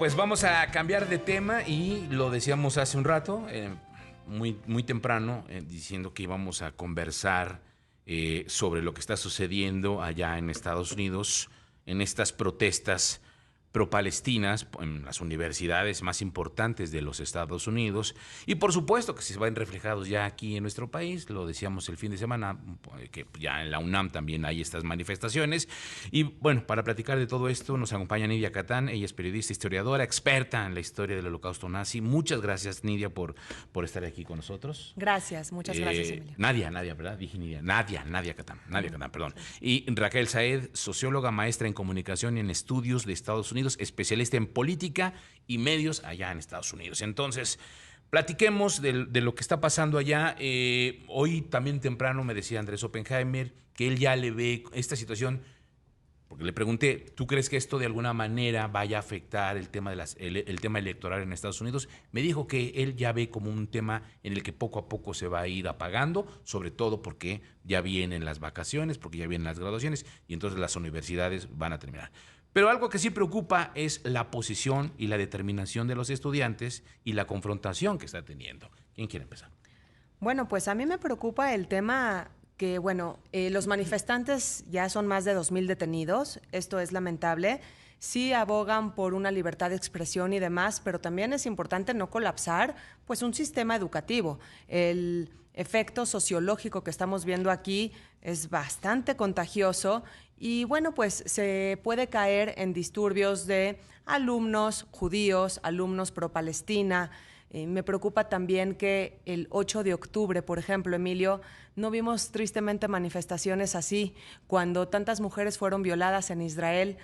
Pues vamos a cambiar de tema y lo decíamos hace un rato, muy temprano, diciendo que íbamos a conversar sobre lo que está sucediendo allá en Estados Unidos, en estas protestas pro-palestinas en las universidades más importantes de los Estados Unidos y por supuesto que se van reflejados ya aquí en nuestro país, lo decíamos el fin de semana, que ya en la UNAM también hay estas manifestaciones y bueno, para platicar de todo esto nos acompaña Nidia Catán, ella es periodista, historiadora, experta en la historia del Holocausto nazi. Muchas gracias, Nidia, por estar aquí con nosotros. Gracias, muchas gracias, Emilio. Nadia, ¿verdad? Dije Nidia. Nadia Catán, perdón. Y Raquel Saed, socióloga, maestra en comunicación y en estudios de Estados Unidos, especialista en política y medios allá en Estados Unidos. Entonces, platiquemos de lo que está pasando allá. Hoy también temprano me decía Andrés Oppenheimer que él ya le ve esta situación, porque le pregunté, ¿tú crees que esto de alguna manera vaya a afectar el tema, el tema electoral en Estados Unidos? Me dijo que él ya ve como un tema en el que poco a poco se va a ir apagando, sobre todo porque ya vienen las vacaciones, porque ya vienen las graduaciones y entonces las universidades van a terminar. Pero algo que sí preocupa es la posición y la determinación de los estudiantes y la confrontación que está teniendo. ¿Quién quiere empezar? Bueno, pues a mí me preocupa el tema que, bueno, los manifestantes ya son más de 2,000 detenidos, esto es lamentable, sí abogan por una libertad de expresión y demás, pero también es importante no colapsar pues un sistema educativo. El efecto sociológico que estamos viendo aquí es bastante contagioso y bueno, pues se puede caer en disturbios de alumnos judíos, alumnos pro-Palestina. Me preocupa también que el 8 de octubre, por ejemplo, Emilio, no vimos tristemente manifestaciones así. Cuando tantas mujeres fueron violadas en Israel,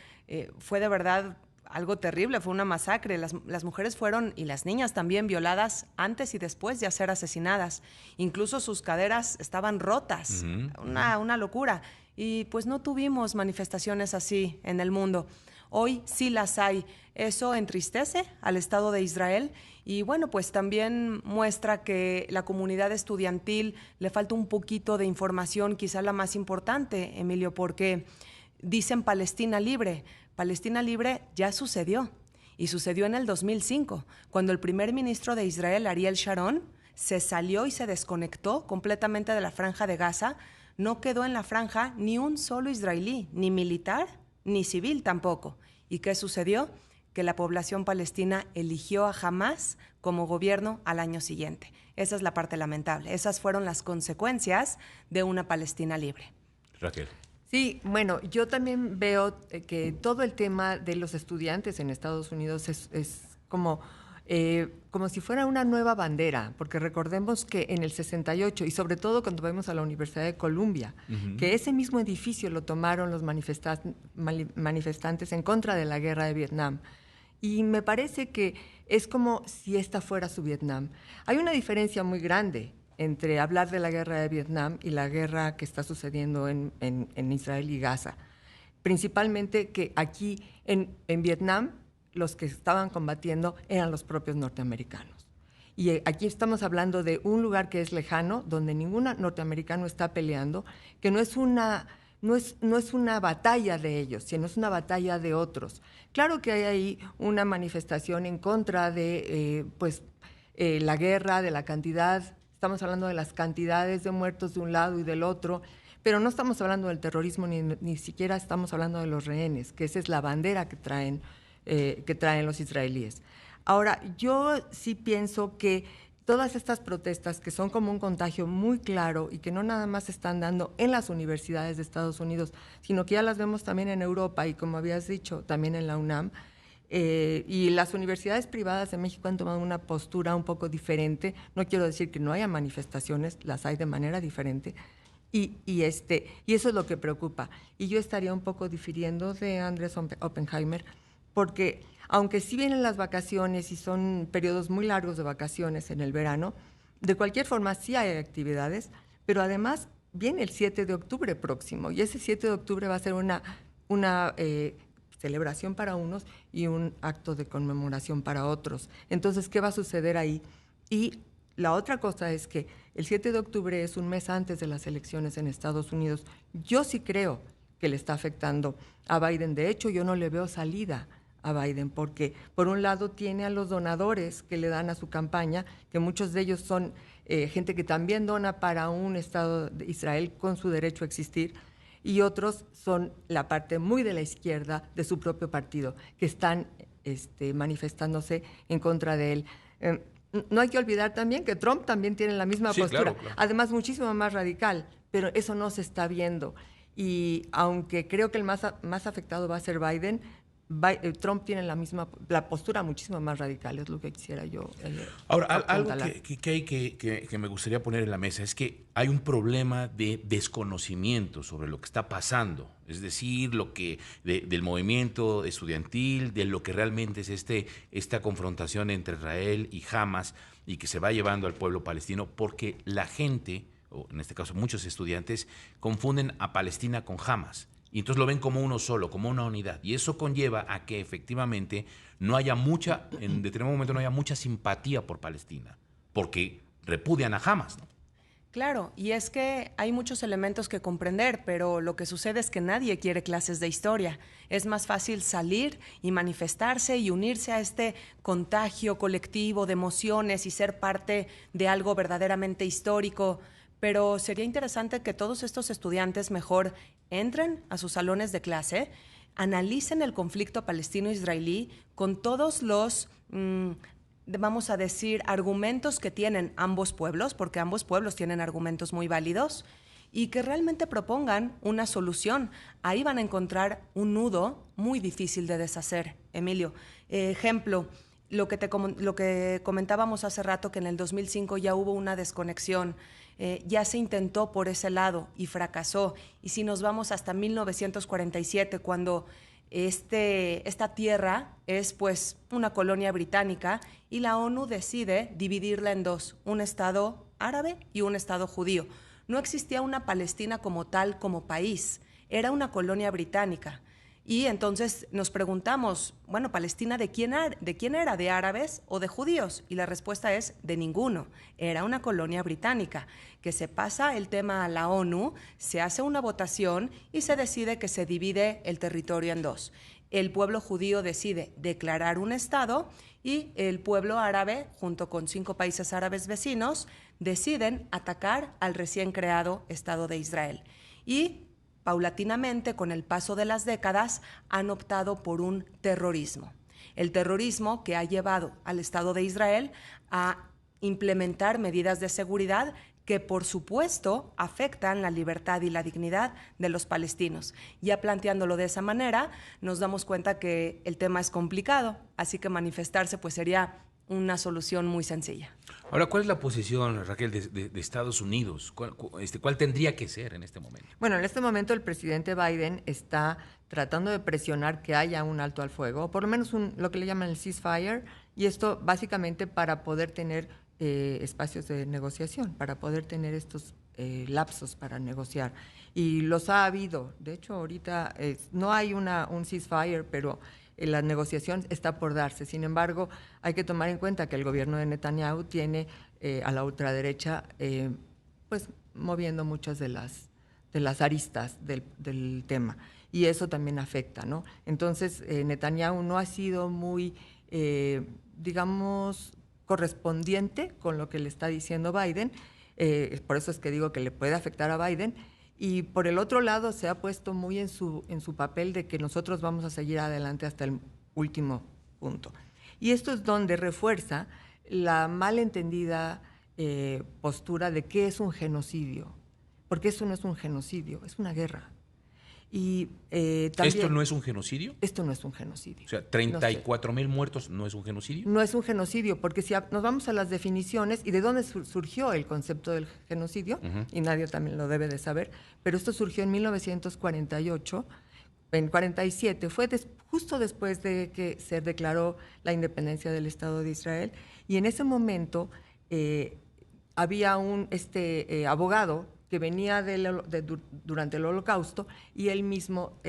fue de verdad algo terrible, fue una masacre. Las mujeres fueron, y las niñas también, violadas antes y después de ser asesinadas. Incluso sus caderas estaban rotas, una locura. Y pues no tuvimos manifestaciones así en el mundo. Hoy sí las hay. Eso entristece al Estado de Israel y bueno, pues también muestra que la comunidad estudiantil le falta un poquito de información, quizá la más importante, Emilio, porque dicen Palestina libre. Palestina libre ya sucedió y sucedió en el 2005, cuando el primer ministro de Israel, Ariel Sharon, se salió y se desconectó completamente de la Franja de Gaza. No quedó en la franja ni un solo israelí, ni militar, ni civil tampoco. ¿Y qué sucedió? Que la población palestina eligió a Hamás como gobierno al año siguiente. Esa es la parte lamentable. Esas fueron las consecuencias de una Palestina libre. Raquel. Sí, bueno, yo también veo que todo el tema de los estudiantes en Estados Unidos es como si fuera una nueva bandera, porque recordemos que en el 68, y sobre todo cuando vemos a la Universidad de Columbia, que ese mismo edificio lo tomaron los manifestantes en contra de la guerra de Vietnam. Y me parece que es como si esta fuera su Vietnam. Hay una diferencia muy grande entre hablar de la guerra de Vietnam y la guerra que está sucediendo en Israel y Gaza. Principalmente que aquí en Vietnam los que estaban combatiendo eran los propios norteamericanos. Y aquí estamos hablando de un lugar que es lejano, donde ningún norteamericano está peleando, que no es una batalla de ellos, sino es una batalla de otros. Claro que hay ahí una manifestación en contra de la guerra, de la cantidad, estamos hablando de las cantidades de muertos de un lado y del otro, pero no estamos hablando del terrorismo, ni siquiera estamos hablando de los rehenes, que esa es la bandera que traen los israelíes. Ahora, yo sí pienso que todas estas protestas, que son como un contagio muy claro y que no nada más se están dando en las universidades de Estados Unidos, sino que ya las vemos también en Europa y, como habías dicho, también en la UNAM, y las universidades privadas de México han tomado una postura un poco diferente. No quiero decir que no haya manifestaciones, las hay de manera diferente, y eso es lo que preocupa. Y yo estaría un poco difiriendo de Andrés Oppenheimer, porque aunque sí vienen las vacaciones y son periodos muy largos de vacaciones en el verano, de cualquier forma sí hay actividades, pero además viene el 7 de octubre próximo, y ese 7 de octubre va a ser una celebración para unos y un acto de conmemoración para otros. Entonces, ¿qué va a suceder ahí? Y la otra cosa es que el 7 de octubre es un mes antes de las elecciones en Estados Unidos. Yo sí creo que le está afectando a Biden. De hecho, yo no le veo salida a Biden, porque por un lado tiene a los donadores que le dan a su campaña, que muchos de ellos son gente que también dona para un Estado de Israel con su derecho a existir, y otros son la parte muy de la izquierda de su propio partido, que están manifestándose en contra de él. No hay que olvidar también que Trump también tiene la misma postura, claro. además muchísimo más radical, pero eso no se está viendo. Y aunque creo que el más afectado va a ser Biden, Trump tiene la postura muchísimo más radical, es lo que quisiera yo Ahora, algo apuntalar. que me gustaría poner en la mesa es que hay un problema de desconocimiento sobre lo que está pasando, es decir, del movimiento estudiantil, de lo que realmente es esta confrontación entre Israel y Hamas y que se va llevando al pueblo palestino, porque la gente, o en este caso muchos estudiantes, confunden a Palestina con Hamas. Y entonces lo ven como uno solo, como una unidad. Y eso conlleva a que efectivamente en determinado momento no haya mucha simpatía por Palestina, porque repudian a Hamas, ¿no? Claro, y es que hay muchos elementos que comprender, pero lo que sucede es que nadie quiere clases de historia. Es más fácil salir y manifestarse y unirse a este contagio colectivo de emociones y ser parte de algo verdaderamente histórico. Pero sería interesante que todos estos estudiantes mejor entren a sus salones de clase, analicen el conflicto palestino-israelí con todos los, vamos a decir, argumentos que tienen ambos pueblos, porque ambos pueblos tienen argumentos muy válidos, y que realmente propongan una solución. Ahí van a encontrar un nudo muy difícil de deshacer, Emilio. Ejemplo, lo que comentábamos hace rato, que en el 2005 ya hubo una desconexión. Ya se intentó por ese lado y fracasó. Y si nos vamos hasta 1947, cuando esta tierra es pues una colonia británica y la ONU decide dividirla en dos, un estado árabe y un estado judío. No existía una Palestina como tal, como país, era una colonia británica. Y entonces nos preguntamos, bueno, ¿Palestina de quién era? ¿De árabes o de judíos? Y la respuesta es de ninguno. Era una colonia británica, que se pasa el tema a la ONU, se hace una votación y se decide que se divide el territorio en dos. El pueblo judío decide declarar un estado y el pueblo árabe, junto con 5 países árabes vecinos, deciden atacar al recién creado Estado de Israel. Y paulatinamente, con el paso de las décadas, han optado por un terrorismo. El terrorismo que ha llevado al Estado de Israel a implementar medidas de seguridad que, por supuesto, afectan la libertad y la dignidad de los palestinos. Ya planteándolo de esa manera, nos damos cuenta que el tema es complicado, así que manifestarse pues sería una solución muy sencilla. Ahora, ¿cuál es la posición, Raquel, de Estados Unidos? ¿Cuál tendría que ser en este momento? Bueno, en este momento el presidente Biden está tratando de presionar que haya un alto al fuego, o por lo menos lo que le llaman el ceasefire, y esto básicamente para poder tener espacios de negociación, para poder tener estos lapsos para negociar. Y los ha habido. De hecho, ahorita no hay un ceasefire, pero la negociación está por darse. Sin embargo, hay que tomar en cuenta que el gobierno de Netanyahu tiene a la ultraderecha pues moviendo muchas de las aristas del tema, y eso también afecta, ¿no? Entonces, Netanyahu no ha sido muy, digamos, correspondiente con lo que le está diciendo Biden, por eso es que digo que le puede afectar a Biden. Y por el otro lado se ha puesto muy en su papel de que nosotros vamos a seguir adelante hasta el último punto. Y esto es donde refuerza la malentendida postura de qué es un genocidio, porque eso no es un genocidio, es una guerra. Y también, ¿esto no es un genocidio? Esto no es un genocidio. O sea, 34,000 muertos no es un genocidio. No es un genocidio, porque si nos vamos a las definiciones y de dónde surgió el concepto del genocidio, y nadie también lo debe de saber, pero esto surgió en 1948, en 47, fue justo después de que se declaró la independencia del Estado de Israel, y en ese momento había un abogado que venía durante el Holocausto, y él mismo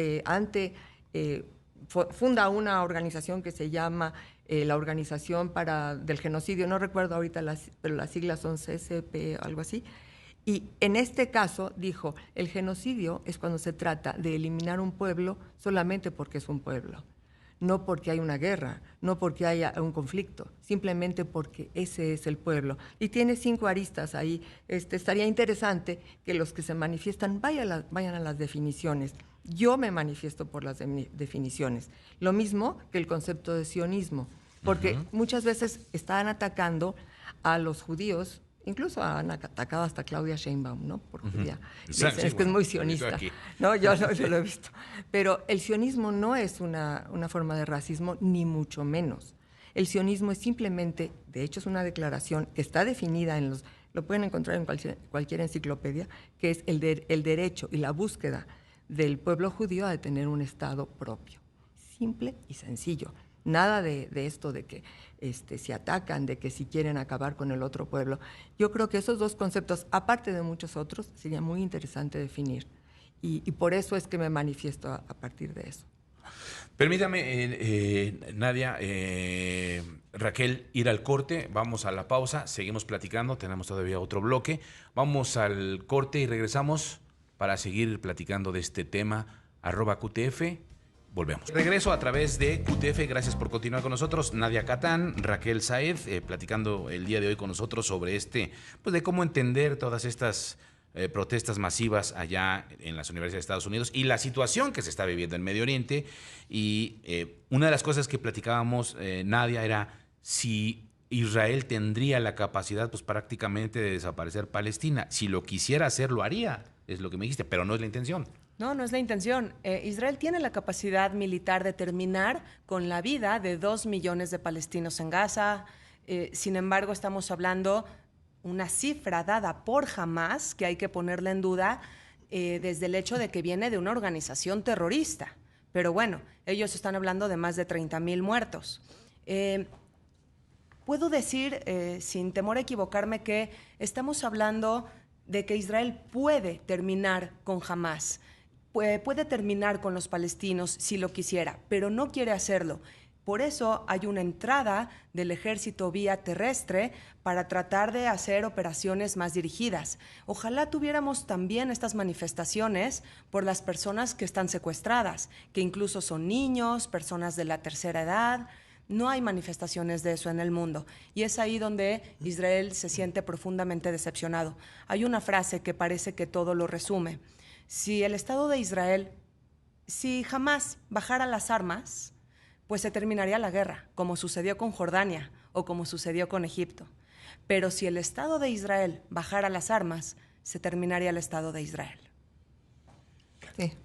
funda una organización que se llama la Organización del Genocidio, no recuerdo ahorita pero las siglas son CCP, algo así, y en este caso dijo, el genocidio es cuando se trata de eliminar un pueblo solamente porque es un pueblo. no porque hay una guerra, no porque haya un conflicto, simplemente porque ese es el pueblo. Y tiene 5 aristas ahí. Estaría interesante que los que se manifiestan vayan a las definiciones. Yo me manifiesto por las definiciones. Lo mismo que el concepto de sionismo, porque muchas veces están atacando a los judíos. Incluso han atacado hasta Claudia Sheinbaum, ¿no? Por judía. Dicen, es que es muy sionista. No, yo lo he visto. Pero el sionismo no es una forma de racismo, ni mucho menos. El sionismo es simplemente, de hecho es una declaración que está definida lo pueden encontrar en cualquier enciclopedia, que es el derecho y la búsqueda del pueblo judío a tener un Estado propio. Simple y sencillo. Nada de esto de que se atacan, de que si quieren acabar con el otro pueblo. Yo creo que esos 2 conceptos, aparte de muchos otros, sería muy interesante definir. Y por eso es que me manifiesto a partir de eso. Permítame, Nadia, Raquel, ir al corte. Vamos a la pausa, seguimos platicando, tenemos todavía otro bloque. Vamos al corte y regresamos para seguir platicando de este tema. @QTF. Volvemos. Regreso a través de QTF. Gracias por continuar con nosotros. Nadia Catán, Raquel Saed, platicando el día de hoy con nosotros sobre pues de cómo entender todas estas protestas masivas allá en las universidades de Estados Unidos y la situación que se está viviendo en Medio Oriente. Y una de las cosas que platicábamos, Nadia, era si Israel tendría la capacidad, pues prácticamente, de desaparecer Palestina. Si lo quisiera hacer, lo haría, es lo que me dijiste, pero no es la intención. No, no es la intención. Israel tiene la capacidad militar de terminar con la vida de 2 millones de palestinos en Gaza. Sin embargo, estamos hablando una cifra dada por Hamás, que hay que ponerla en duda, desde el hecho de que viene de una organización terrorista. Pero bueno, ellos están hablando de más de 30,000 muertos. Puedo decir, sin temor a equivocarme, que estamos hablando de que Israel puede terminar con Hamás. Puede terminar con los palestinos si lo quisiera, pero no quiere hacerlo. Por eso hay una entrada del ejército vía terrestre para tratar de hacer operaciones más dirigidas. Ojalá tuviéramos también estas manifestaciones por las personas que están secuestradas, que incluso son niños, personas de la tercera edad. No hay manifestaciones de eso en el mundo. Y es ahí donde Israel se siente profundamente decepcionado. Hay una frase que parece que todo lo resume. Si el Estado de Israel, si jamás bajara las armas, pues se terminaría la guerra, como sucedió con Jordania o como sucedió con Egipto. Pero si el Estado de Israel bajara las armas, se terminaría el Estado de Israel.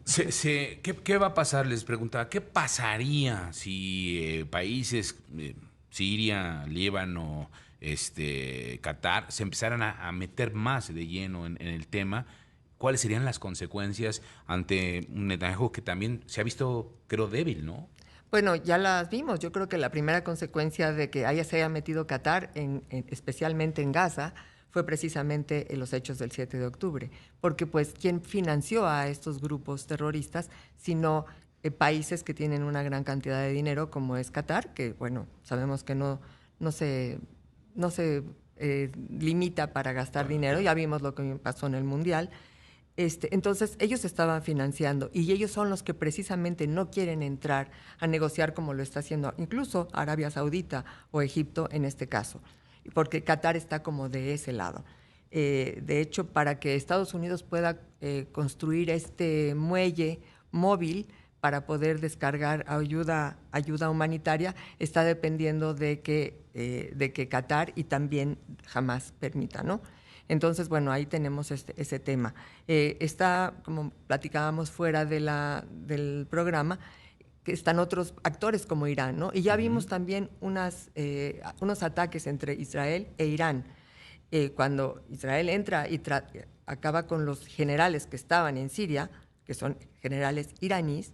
Sí. ¿Qué va a pasar? Les preguntaba, ¿qué pasaría si países, Siria, Líbano, Qatar, se empezaran a meter más de lleno en el tema? ¿Cuáles serían las consecuencias ante un Netanyahu que también se ha visto, creo, débil, ¿no? Bueno, ya las vimos. Yo creo que la primera consecuencia de que se haya metido Qatar, especialmente en Gaza, fue precisamente los hechos del 7 de octubre. Porque, pues, ¿quién financió a estos grupos terroristas? Sino países que tienen una gran cantidad de dinero, como es Qatar, que, bueno, sabemos que no se limita para gastar dinero. Ya vimos lo que pasó en el Mundial. Entonces, ellos estaban financiando y ellos son los que precisamente no quieren entrar a negociar como lo está haciendo incluso Arabia Saudita o Egipto en este caso, porque Qatar está como de ese lado. De hecho, para que Estados Unidos pueda construir este muelle móvil para poder descargar ayuda humanitaria, está dependiendo de que Qatar y también Hamás permita, ¿no? Entonces, bueno, ahí tenemos ese tema. Está, como platicábamos fuera del programa, que están otros actores como Irán, ¿no? Y ya vimos también unos ataques entre Israel e Irán. Cuando Israel entra y acaba con los generales que estaban en Siria, que son generales iraníes,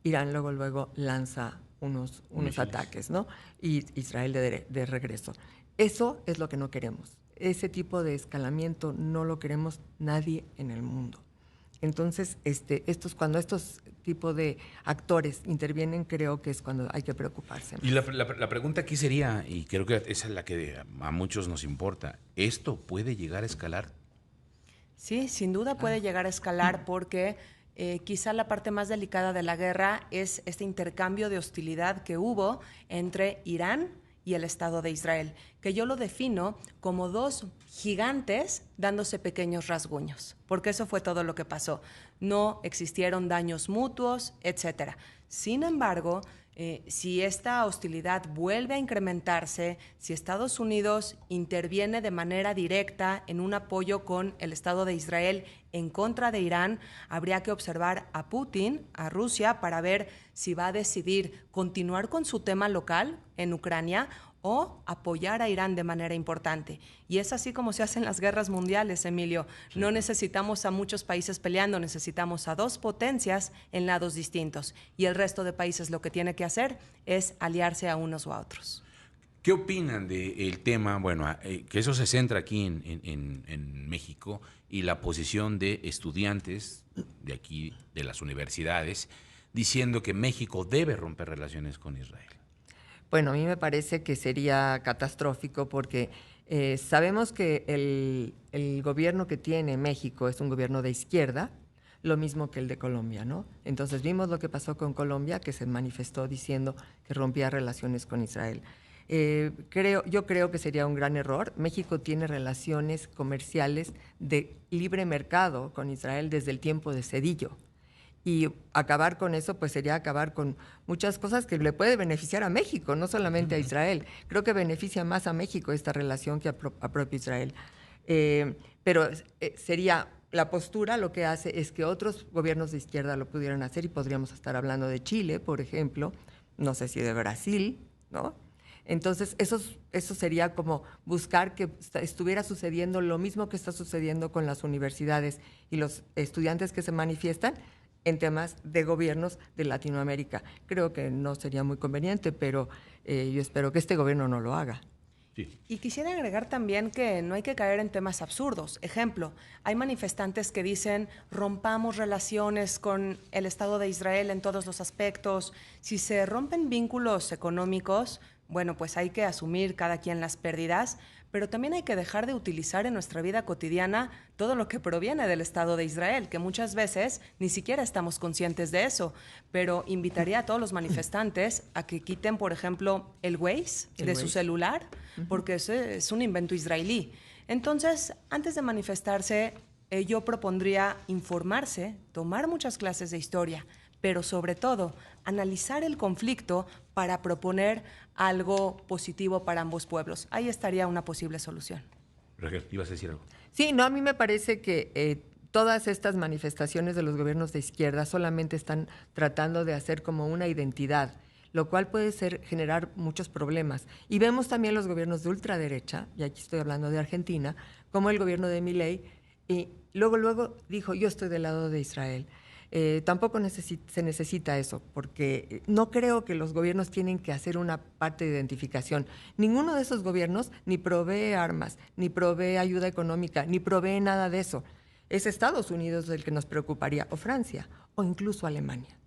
Irán luego lanza unos ataques, ¿no? Y Israel de regreso. Eso es lo que no queremos. Ese tipo de escalamiento no lo queremos nadie en el mundo. Entonces, cuando estos tipos de actores intervienen, creo que es cuando hay que preocuparse más. Y la pregunta aquí sería, y creo que esa es la que a muchos nos importa, ¿esto puede llegar a escalar? Sí, sin duda puede llegar a escalar porque quizá la parte más delicada de la guerra es este intercambio de hostilidad que hubo entre Irán y el Estado de Israel, que yo lo defino como dos gigantes dándose pequeños rasguños, porque eso fue todo lo que pasó. No existieron daños mutuos, etcétera. Sin embargo, si esta hostilidad vuelve a incrementarse, si Estados Unidos interviene de manera directa en un apoyo con el Estado de Israel en contra de Irán, habría que observar a Putin, a Rusia, para ver si va a decidir continuar con su tema local en Ucrania o apoyar a Irán de manera importante. Y es así como se hacen las guerras mundiales, Emilio. Sí. No necesitamos a muchos países peleando, necesitamos a dos potencias en lados distintos. Y el resto de países lo que tiene que hacer es aliarse a unos o a otros. ¿Qué opinan del tema? Bueno, que eso se centra aquí en México y la posición de estudiantes de aquí, de las universidades, diciendo que México debe romper relaciones con Israel. Bueno, a mí me parece que sería catastrófico porque sabemos que el gobierno que tiene México es un gobierno de izquierda, lo mismo que el de Colombia, ¿no? Entonces vimos lo que pasó con Colombia, que se manifestó diciendo que rompía relaciones con Israel. Yo creo que sería un gran error. México tiene relaciones comerciales de libre mercado con Israel desde el tiempo de Zedillo. Y acabar con eso, pues sería acabar con muchas cosas que le puede beneficiar a México, no solamente a Israel. Creo que beneficia más a México esta relación que a propio Israel. Pero sería la postura, lo que hace es que otros gobiernos de izquierda lo pudieran hacer, y podríamos estar hablando de Chile, por ejemplo, no sé si de Brasil, ¿no? Entonces, eso sería como buscar que estuviera sucediendo lo mismo que está sucediendo con las universidades y los estudiantes que se manifiestan en temas de gobiernos de Latinoamérica. Creo que no sería muy conveniente, pero yo espero que este gobierno no lo haga. Sí. Y quisiera agregar también que no hay que caer en temas absurdos. Ejemplo, hay manifestantes que dicen rompamos relaciones con el Estado de Israel en todos los aspectos. Si se rompen vínculos económicos, bueno, pues hay que asumir cada quien las pérdidas, pero también hay que dejar de utilizar en nuestra vida cotidiana todo lo que proviene del Estado de Israel, que muchas veces ni siquiera estamos conscientes de eso. Pero invitaría a todos los manifestantes a que quiten, por ejemplo, el Waze de su celular, porque es un invento israelí. Entonces, antes de manifestarse, yo propondría informarse, tomar muchas clases de historia, pero sobre todo analizar el conflicto para proponer algo positivo para ambos pueblos. Ahí estaría una posible solución. Raquel, ¿ibas a decir algo? Sí, no, a mí me parece que todas estas manifestaciones de los gobiernos de izquierda solamente están tratando de hacer como una identidad, lo cual puede generar muchos problemas. Y vemos también los gobiernos de ultraderecha, y aquí estoy hablando de Argentina, como el gobierno de Milei, y luego dijo, yo estoy del lado de Israel. Tampoco se necesita eso, porque no creo que los gobiernos tienen que hacer una parte de identificación. Ninguno de esos gobiernos ni provee armas, ni provee ayuda económica, ni provee nada de eso. Es Estados Unidos el que nos preocuparía, o Francia, o incluso Alemania.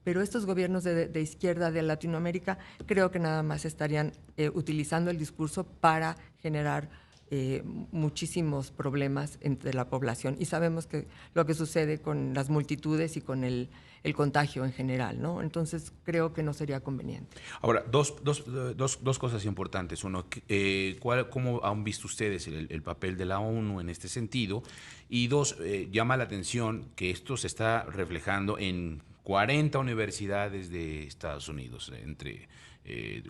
Pero estos gobiernos de izquierda de Latinoamérica creo que nada más estarían utilizando el discurso para generar muchísimos problemas entre la población, y sabemos que lo que sucede con las multitudes y con el contagio en general, ¿no? Entonces creo que no sería conveniente. Ahora, dos cosas importantes. Uno, ¿cómo han visto ustedes el papel de la ONU en este sentido? Y dos, llama la atención que esto se está reflejando en 40 universidades de Estados Unidos, entre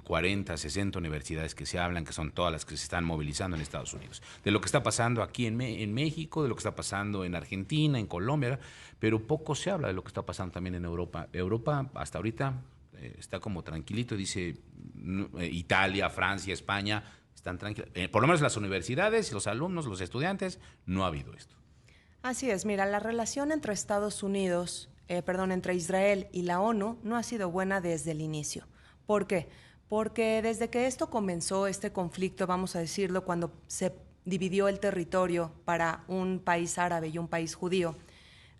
40, 60 universidades que se hablan, que son todas las que se están movilizando en Estados Unidos. De lo que está pasando aquí en México, de lo que está pasando en Argentina, en Colombia, pero poco se habla de lo que está pasando también en Europa. Europa hasta ahorita está como tranquilito, dice Italia, Francia, España, están tranquilos. Por lo menos las universidades, los alumnos, los estudiantes, no ha habido esto. Así es, mira, la relación entre entre Israel y la ONU no ha sido buena desde el inicio. ¿Por qué? Porque desde que esto comenzó, este conflicto, vamos a decirlo, cuando se dividió el territorio para un país árabe y un país judío,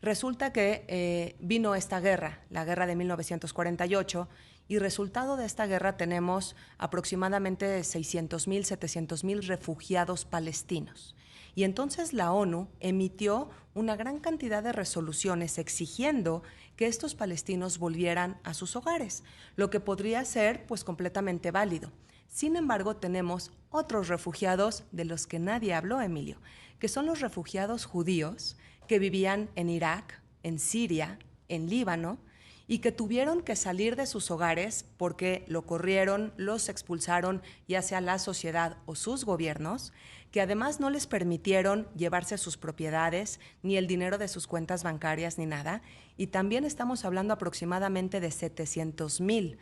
resulta que vino esta guerra, la guerra de 1948, y resultado de esta guerra tenemos aproximadamente 600,000, 700,000 refugiados palestinos. Y entonces la ONU emitió una gran cantidad de resoluciones exigiendo que estos palestinos volvieran a sus hogares, lo que podría ser pues completamente válido. Sin embargo, tenemos otros refugiados de los que nadie habló, Emilio, que son los refugiados judíos que vivían en Irak, en Siria, en Líbano, y que tuvieron que salir de sus hogares porque lo corrieron, los expulsaron, ya sea la sociedad o sus gobiernos, que además no les permitieron llevarse sus propiedades, ni el dinero de sus cuentas bancarias, ni nada. Y también estamos hablando aproximadamente de 700,000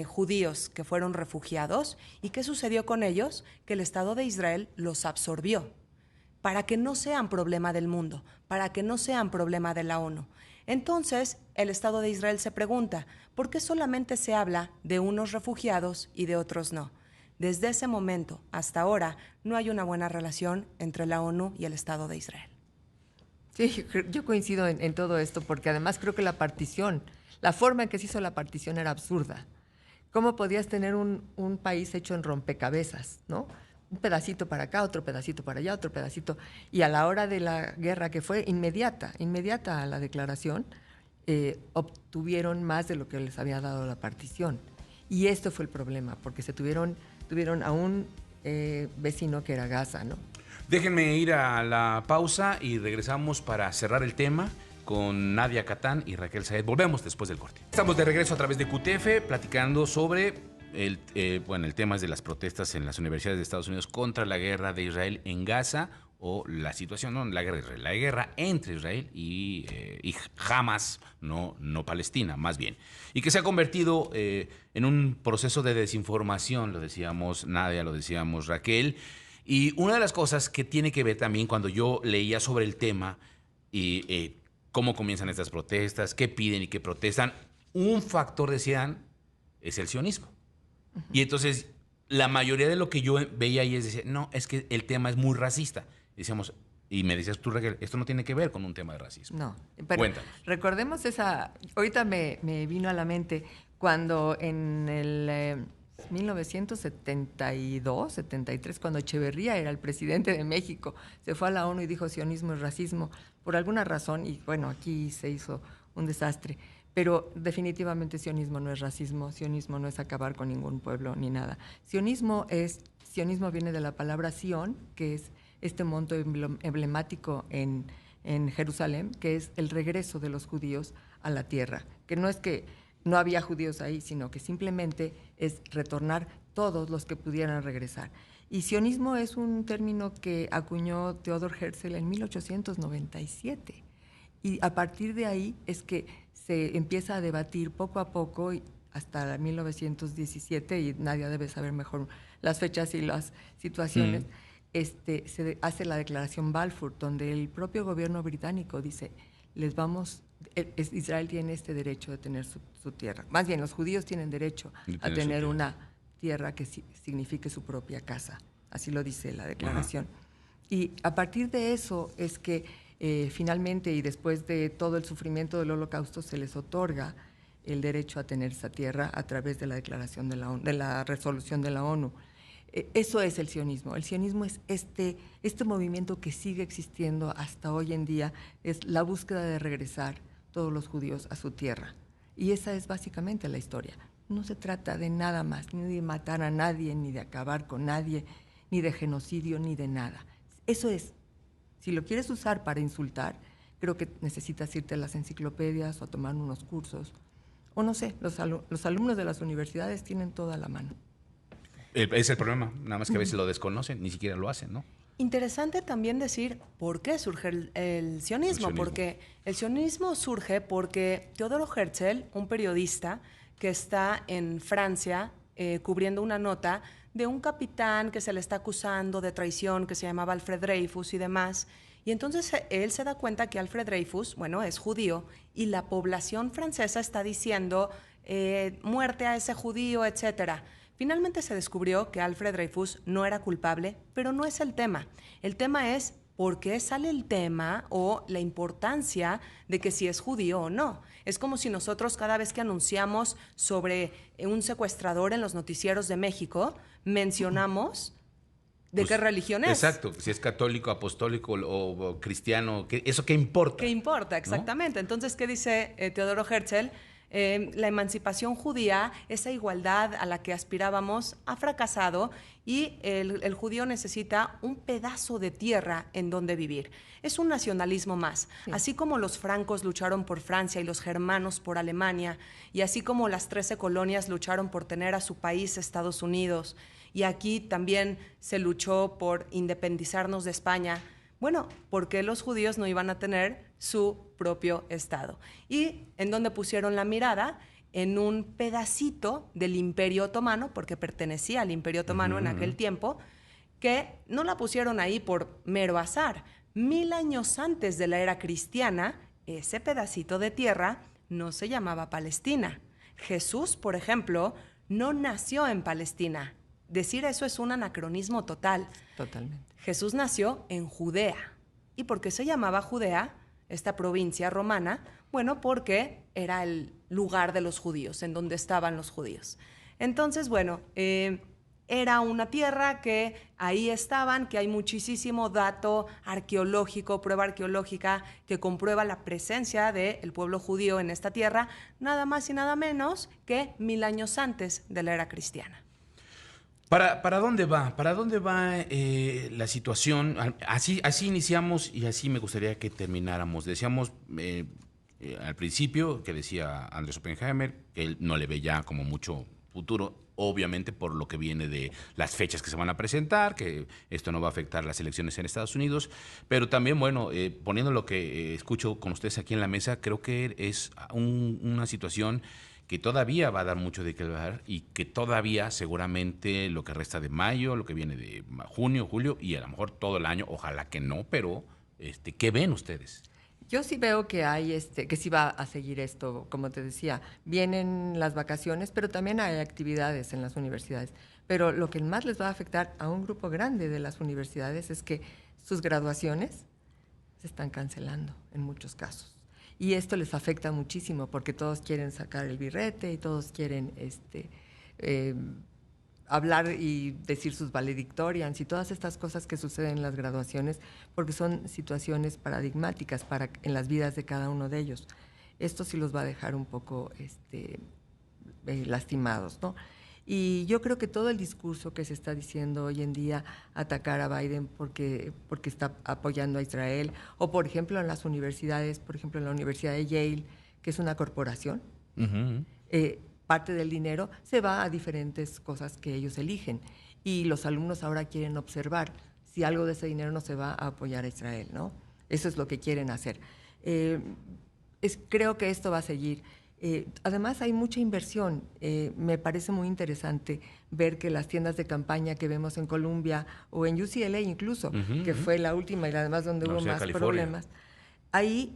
judíos que fueron refugiados. ¿Y qué sucedió con ellos? Que el Estado de Israel los absorbió para que no sean problema del mundo, para que no sean problema de la ONU. Entonces, el Estado de Israel se pregunta, ¿por qué solamente se habla de unos refugiados y de otros no? Desde ese momento hasta ahora no hay una buena relación entre la ONU y el Estado de Israel. Sí, yo coincido en todo esto, porque además creo que la partición, la forma en que se hizo la partición era absurda. ¿Cómo podías tener un país hecho en rompecabezas, ¿no? Un pedacito para acá, otro pedacito para allá, otro pedacito. Y a la hora de la guerra, que fue inmediata a la declaración, obtuvieron más de lo que les había dado la partición. Y esto fue el problema, porque tuvieron a un vecino que era Gaza, ¿no? Déjenme ir a la pausa y regresamos para cerrar el tema con Nadia Kattan y Raquel Saed. Volvemos después del corte. Estamos de regreso a través de QTF platicando sobre el tema es de las protestas en las universidades de Estados Unidos contra la guerra de Israel en Gaza, o la situación, no la guerra de Israel, la guerra entre Israel y Hamas, no Palestina, más bien. Y que se ha convertido en un proceso de desinformación, lo decíamos Nadia, lo decíamos Raquel. Y una de las cosas que tiene que ver también cuando yo leía sobre el tema y cómo comienzan estas protestas, qué piden y qué protestan, un factor, decían, es el sionismo. Y entonces la mayoría de lo que yo veía ahí es decir, no, es que el tema es muy racista. Decíamos, y me decías tú, Raquel, esto no tiene que ver con un tema de racismo. No, pero cuéntanos. Recordemos ahorita me vino a la mente cuando en el 1972, 73, cuando Echeverría era el presidente de México, se fue a la ONU y dijo sionismo es racismo, por alguna razón, y bueno, aquí se hizo un desastre. Pero definitivamente sionismo no es racismo, sionismo no es acabar con ningún pueblo ni nada. Sionismo viene de la palabra Sion, que es este monto emblemático en Jerusalén, que es el regreso de los judíos a la tierra. Que no es que no había judíos ahí, sino que simplemente es retornar todos los que pudieran regresar. Y sionismo es un término que acuñó Theodor Herzl en 1897. Y a partir de ahí es que se empieza a debatir poco a poco hasta 1917, y Nadia debe saber mejor las fechas y las situaciones, se hace la declaración Balfour, donde el propio gobierno británico dice, Israel tiene este derecho de tener su tierra. Más bien, los judíos tienen derecho a tener una tierra que signifique su propia casa. Así lo dice la declaración. Y a partir de eso es que finalmente, y después de todo el sufrimiento del Holocausto, se les otorga el derecho a tener esa tierra a través de la declaración de la ONU, de la resolución de la ONU. Eso es el sionismo. El sionismo es este movimiento que sigue existiendo hasta hoy en día, es la búsqueda de regresar todos los judíos a su tierra. Y esa es básicamente la historia. No se trata de nada más, ni de matar a nadie, ni de acabar con nadie, ni de genocidio, ni de nada. Eso es. Si lo quieres usar para insultar, creo que necesitas irte a las enciclopedias o a tomar unos cursos. O no sé, los alumnos de las universidades tienen toda la mano. Es el problema, nada más que a veces lo desconocen, ni siquiera lo hacen, ¿no? Interesante también decir por qué surge el sionismo, porque el sionismo surge porque Theodor Herzl, un periodista que está en Francia cubriendo una nota de un capitán que se le está acusando de traición, que se llamaba Alfred Dreyfus y demás. Y entonces él se da cuenta que Alfred Dreyfus, es judío, y la población francesa está diciendo muerte a ese judío, etcétera. Finalmente se descubrió que Alfred Dreyfus no era culpable, pero no es el tema. El tema es por qué sale el tema o la importancia de que si es judío o no. Es como si nosotros cada vez que anunciamos sobre un secuestrador en los noticieros de México, mencionamos ¿De qué religión es? Exacto, si es católico, apostólico o cristiano, ¿eso qué importa? ¿Qué importa? Exactamente. ¿No? Entonces, ¿qué dice Teodoro Herzl? La emancipación judía, esa igualdad a la que aspirábamos, ha fracasado y el judío necesita un pedazo de tierra en donde vivir. Es un nacionalismo más. Sí. Así como los francos lucharon por Francia y los germanos por Alemania, y así como las 13 colonias lucharon por tener a su país Estados Unidos, y aquí también se luchó por independizarnos de España. Bueno, ¿por qué los judíos no iban a tener su propio Estado? ¿Y en dónde pusieron la mirada? En un pedacito del Imperio Otomano, porque pertenecía al Imperio Otomano en aquel tiempo, que no la pusieron ahí por mero azar. 1000 años antes de la era cristiana, ese pedacito de tierra no se llamaba Palestina. Jesús, por ejemplo, no nació en Palestina. Decir eso es un anacronismo total. Totalmente. Jesús nació en Judea. ¿Y por qué se llamaba Judea, esta provincia romana? Bueno, porque era el lugar de los judíos, en donde estaban los judíos. Entonces, bueno, era una tierra que ahí estaban, que hay muchísimo dato arqueológico, prueba arqueológica que comprueba la presencia del pueblo judío en esta tierra, nada más y nada menos que 1000 años antes de la era cristiana. ¿Para dónde va? ¿Para dónde va la situación? Así iniciamos y así me gustaría que termináramos. Decíamos al principio, que decía Andrés Oppenheimer, que él no le ve ya como mucho futuro, obviamente por lo que viene de las fechas que se van a presentar, que esto no va a afectar las elecciones en Estados Unidos, pero también, bueno, poniendo lo que escucho con ustedes aquí en la mesa, creo que es una situación que todavía va a dar mucho de qué hablar y que todavía seguramente lo que resta de mayo, lo que viene de junio, julio y a lo mejor todo el año, ojalá que no, pero ¿qué ven ustedes? Yo sí veo que hay que sí va a seguir esto, como te decía, vienen las vacaciones, pero también hay actividades en las universidades. Pero lo que más les va a afectar a un grupo grande de las universidades es que sus graduaciones se están cancelando en muchos casos. Y esto les afecta muchísimo porque todos quieren sacar el birrete y todos quieren hablar y decir sus valedictorians y todas estas cosas que suceden en las graduaciones, porque son situaciones paradigmáticas en las vidas de cada uno de ellos. Esto sí los va a dejar un poco lastimados, ¿no? Y yo creo que todo el discurso que se está diciendo hoy en día, atacar a Biden porque está apoyando a Israel, o por ejemplo en las universidades, por ejemplo en la Universidad de Yale, que es una corporación, parte del dinero se va a diferentes cosas que ellos eligen. Y los alumnos ahora quieren observar si algo de ese dinero no se va a apoyar a Israel, ¿no? Eso es lo que quieren hacer. Creo que esto va a seguir. Además hay mucha inversión. Me parece muy interesante ver que las tiendas de campaña que vemos en Columbia o en UCLA incluso, que fue la última y además donde hubo más problemas, ahí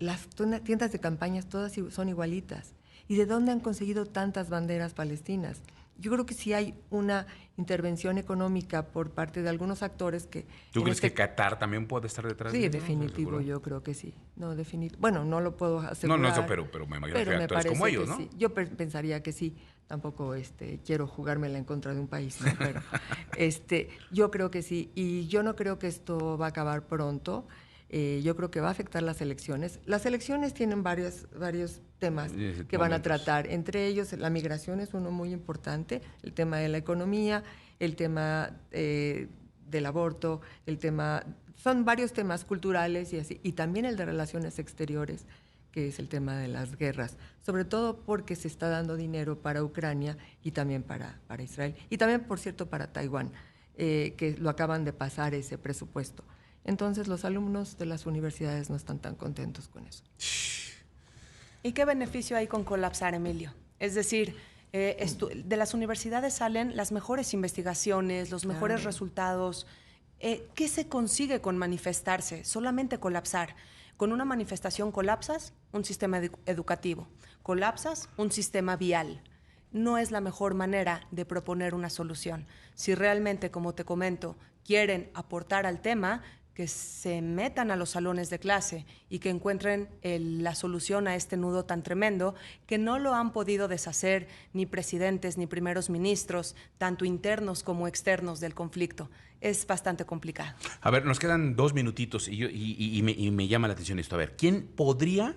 las tiendas de campañas todas son igualitas. ¿Y de dónde han conseguido tantas banderas palestinas? Yo creo que sí hay una intervención económica por parte de algunos actores que... ¿Tú crees que Qatar también puede estar detrás de eso? eso? Sí, definitivo, yo creo que sí. No, bueno, no lo puedo asegurar. No, pero me imagino que actores como ellos, ¿no? Sí. Yo pensaría que sí. Tampoco quiero jugármela en contra de un país, ¿no? Pero yo creo que sí. Y yo no creo que esto va a acabar pronto. Yo creo que va a afectar las elecciones. Las elecciones tienen varios temas que van a tratar. Entre ellos, la migración es uno muy importante, el tema de la economía, el tema del aborto, son varios temas culturales y así, y también el de relaciones exteriores, que es el tema de las guerras, sobre todo porque se está dando dinero para Ucrania y también para Israel, y también, por cierto, para Taiwán, que lo acaban de pasar ese presupuesto. Entonces los alumnos de las universidades no están tan contentos con eso. ¿Y qué beneficio hay con colapsar, Emilio? Es decir, de las universidades salen las mejores investigaciones, los mejores resultados. ¿Qué se consigue con manifestarse? Solamente colapsar. Con una manifestación colapsas un sistema educativo, colapsas un sistema vial. No es la mejor manera de proponer una solución. Si realmente, como te comento, quieren aportar al tema, que se metan a los salones de clase y que encuentren la solución a este nudo tan tremendo que no lo han podido deshacer ni presidentes ni primeros ministros, tanto internos como externos del conflicto. Es bastante complicado. A ver, nos quedan 2 minutitos y me llama la atención esto. A ver, ¿quién podría,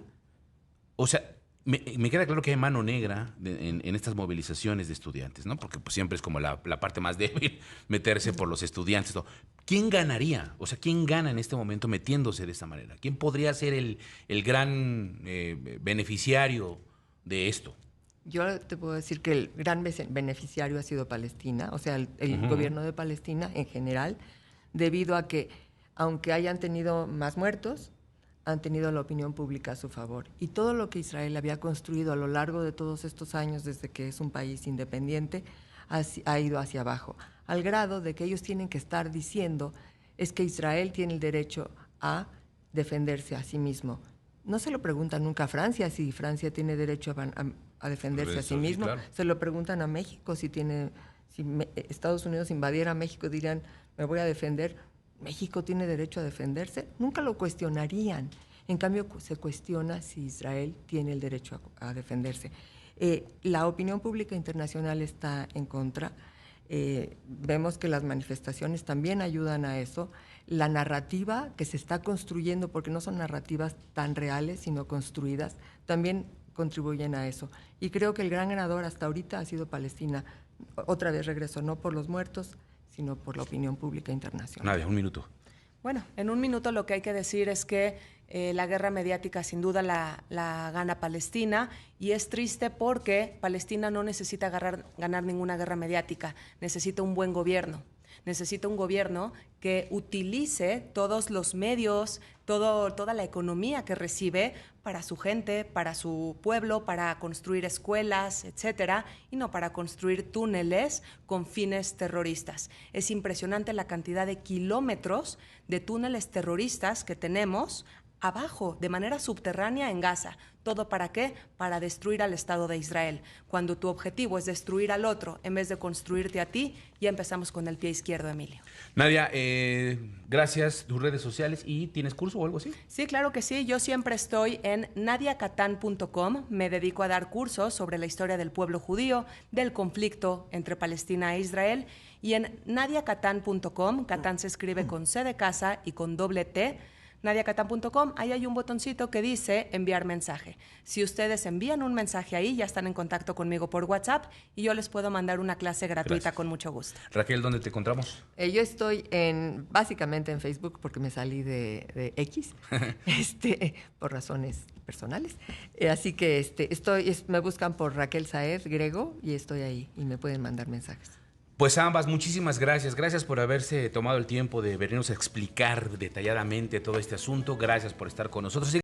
o sea, me queda claro que hay mano negra en estas movilizaciones de estudiantes, ¿no? Porque pues, siempre es como la parte más débil meterse por los estudiantes. Todo. ¿Quién ganaría? O sea, ¿quién gana en este momento metiéndose de esta manera? ¿Quién podría ser el gran beneficiario de esto? Yo te puedo decir que el gran beneficiario ha sido Palestina, o sea, el gobierno de Palestina en general, debido a que, aunque hayan tenido más muertos, han tenido la opinión pública a su favor. Y todo lo que Israel había construido a lo largo de todos estos años, desde que es un país independiente, ha ido hacia abajo, al grado de que ellos tienen que estar diciendo es que Israel tiene el derecho a defenderse a sí mismo. No se lo preguntan nunca a Francia si Francia tiene derecho a defenderse a sí mismo. Sí, claro. Se lo preguntan a México si Estados Unidos invadiera México, dirían, me voy a defender. ¿México tiene derecho a defenderse? Nunca lo cuestionarían. En cambio, se cuestiona si Israel tiene el derecho a defenderse. La opinión pública internacional está en contra. Vemos que las manifestaciones también ayudan a eso. La narrativa que se está construyendo, porque no son narrativas tan reales, sino construidas, también contribuyen a eso. Y creo que el gran ganador hasta ahorita ha sido Palestina. Otra vez regreso, no por los muertos, sino por la opinión pública internacional. Nadia, 1 minuto. Bueno, en 1 minuto lo que hay que decir es que la guerra mediática sin duda la gana Palestina, y es triste porque Palestina no necesita ganar ninguna guerra mediática, necesita un buen gobierno. Necesita un gobierno que utilice todos los medios, toda la economía que recibe para su gente, para su pueblo, para construir escuelas, etcétera, y no para construir túneles con fines terroristas. Es impresionante la cantidad de kilómetros de túneles terroristas que tenemos abajo, de manera subterránea en Gaza. ¿Todo para qué? Para destruir al Estado de Israel. Cuando tu objetivo es destruir al otro en vez de construirte a ti, ya empezamos con el pie izquierdo, Emilio. Nadia, gracias. Tus redes sociales. ¿Y tienes curso o algo así? Sí, claro que sí. Yo siempre estoy en nadiacatán.com. Me dedico a dar cursos sobre la historia del pueblo judío, del conflicto entre Palestina e Israel. Y en nadiacatán.com, Catán se escribe con C de casa y con doble T, nadiacatán.com, ahí hay un botoncito que dice enviar mensaje. Si ustedes envían un mensaje ahí, ya están en contacto conmigo por WhatsApp y yo les puedo mandar una clase gratuita. Gracias. Con mucho gusto. Raquel, ¿dónde te encontramos? Yo estoy básicamente en Facebook porque me salí de X por razones personales. Así que me buscan por Raquel Saez Grego y estoy ahí y me pueden mandar mensajes. Pues ambas, muchísimas gracias. Gracias por haberse tomado el tiempo de venirnos a explicar detalladamente todo este asunto. Gracias por estar con nosotros.